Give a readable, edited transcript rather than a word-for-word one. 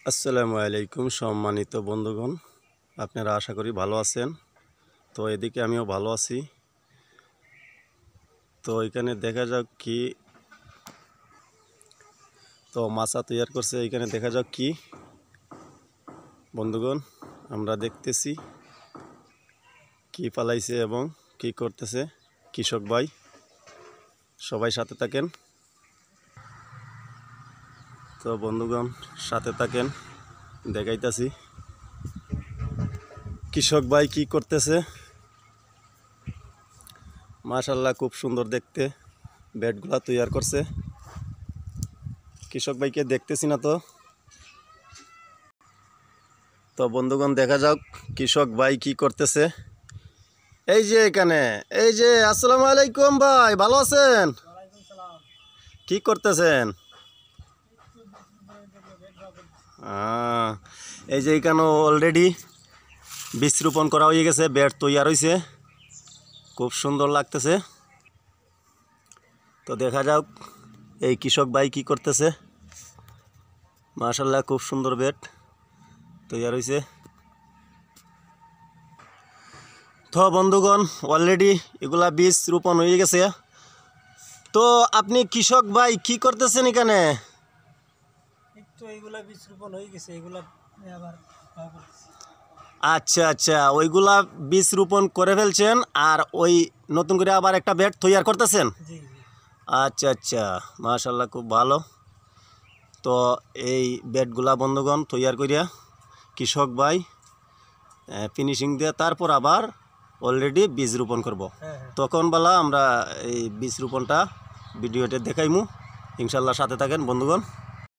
আসসালামু আলাইকুম সম্মানিত বন্ধুগণ, আপনারা আশা করি ভালো আছেন। তো এদিকে আমিও ভালো আছি। তো এখানে দেখা যাক কি, তো মাছা তৈরি করছে। এখানে দেখা যাক কি বন্ধুগণ, আমরা দেখতেছি কি পালাইছে এবং কি করতেছে কৃষক ভাই। সবাই সাথে থাকেন। তো বন্ধুগণ সাথে থাকেন, দেখাইতাছি কৃষক ভাই কি করতেছে। মাশাআল্লাহ, খুব সুন্দর দেখতে ব্যাটগুলা তৈরি করছে। কৃষক ভাইকে দেখতেছি না তো। তো বন্ধুগণ দেখা যাক কৃষক ভাই কি করতেছে। এই যে এখানে, এই যে আসসালামু আলাইকুম ভাই, ভালো আছেন? কি করতেছেন? এই যে এখানে অলরেডি বীজ রোপণ করা হয়ে গেছে, ব্যাট তৈরি হয়েছে, খুব সুন্দর লাগতেছে। তো দেখা যাক এই কৃষক ভাই কি করতেছে। মাশাআল্লাহ, খুব সুন্দর ব্যাট তৈরি হয়েছে। তো বন্ধুগণ অলরেডি এগুলা বীজ রোপণ হয়ে গেছে। তো আপনি কৃষক ভাই কি করতেছেন এখানে? আচ্ছা আচ্ছা, ওইগুলা বীজ রোপণ করে ফেলছেন আর ওই নতুন করে আবার একটা ব্যাট তৈরি করতেছেন। আচ্ছা আচ্ছা, মাশাআল্লাহ, খুব ভালো। তো এই ব্যাটগুলা বন্ধুগণ তৈরি করিয়া কৃষক ভাই ফিনিশিং দিয়ে তারপর আবার অলরেডি বীজ রোপণ করব। তখন বেলা আমরা এই বীজ রোপণটা ভিডিওতে দেখাইমু। ইনশাল্লাহ সাথে থাকেন বন্ধুগণ।